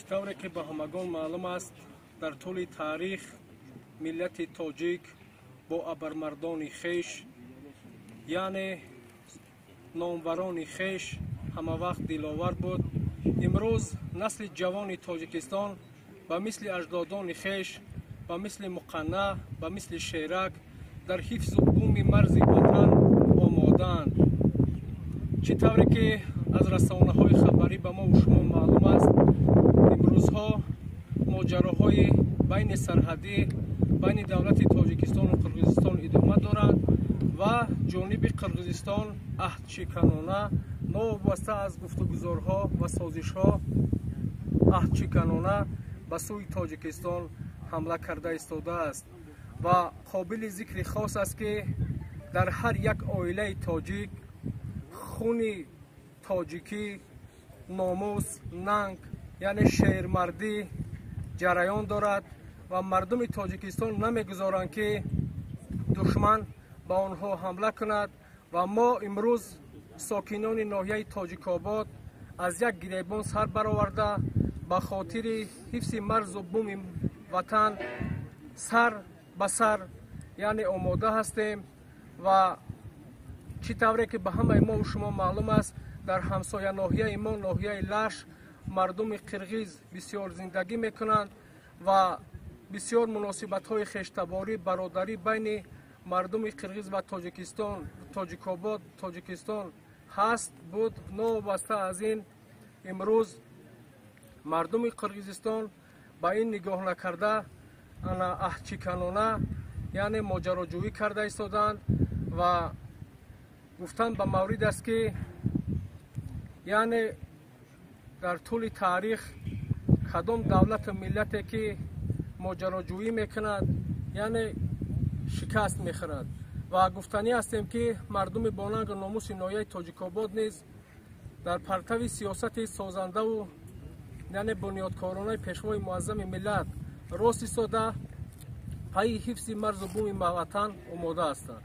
طوری که به همگان معلوم است در طول تاریخ ملت تاجیک با ابرمردان خیش یعنی ناموران خیش همه وقت دلاور بود. امروز نسل جوان تاجیکستان به مثل اجدادان خیش به مثل مقنع به مثل شیرک در حفظ و بوم مرز وطن آمادند. چطوری که از رسانه های خبری به ما و شما معلوم است امروزها ماجراهای بین سرحدی بین دولت تاجیکستان و قرقیزستان ادامه دارد و جانب قرقیزستان عهدشکنانه نوابسته از گفتگوزارها و سازشها عهدشکنانه به سوی تاجیکستان حمله کرده ایستاده است و قابل ذکر خاص است که در هر یک عائله تاجیک خون تاجیکی ناموس ننگ یعنی شیرمردی جریان دارد و مردم تاجیکستان نمیگذارند که دشمن به آنها حمله کند و ما امروز ساکنان ناحیه تاجیک‌آباد از یک گریبان سر برآورده به خاطر حفظ مرز و بوم وطن سر به سر یعنی آماده هستیم و چطوری که به همه ما و شما معلوم است در همسایه ناحیه ما ناحیه لش مردم قرقیز بسیار زندگی میکنند و بسیار مناسبت های خیشتباری برادری بین مردم قرقیز و تاجیکستان تاجیک‌آباد تاجیکستان هست بود. نوابسته از این امروز مردم قرقیزستان با این نگاه نکرده انا عهدشکنانه یعنی ماجراجویی کرده ایستادند و گفتن به مورد است که یعنی در طول تاریخ کدام دولت و ملتی که ماجراجویی میکند یعنی شکست میخورد و گفتنی هستیم که مردم باننگ و ناموس ناحیه تاجیک‌آباد نیز در پرتو سیاست سازنده و یعنی بنیادکارانه پیشوای معظم ملت راست ایستاده پای حفظ مرز و بوم وطن آماده هستند.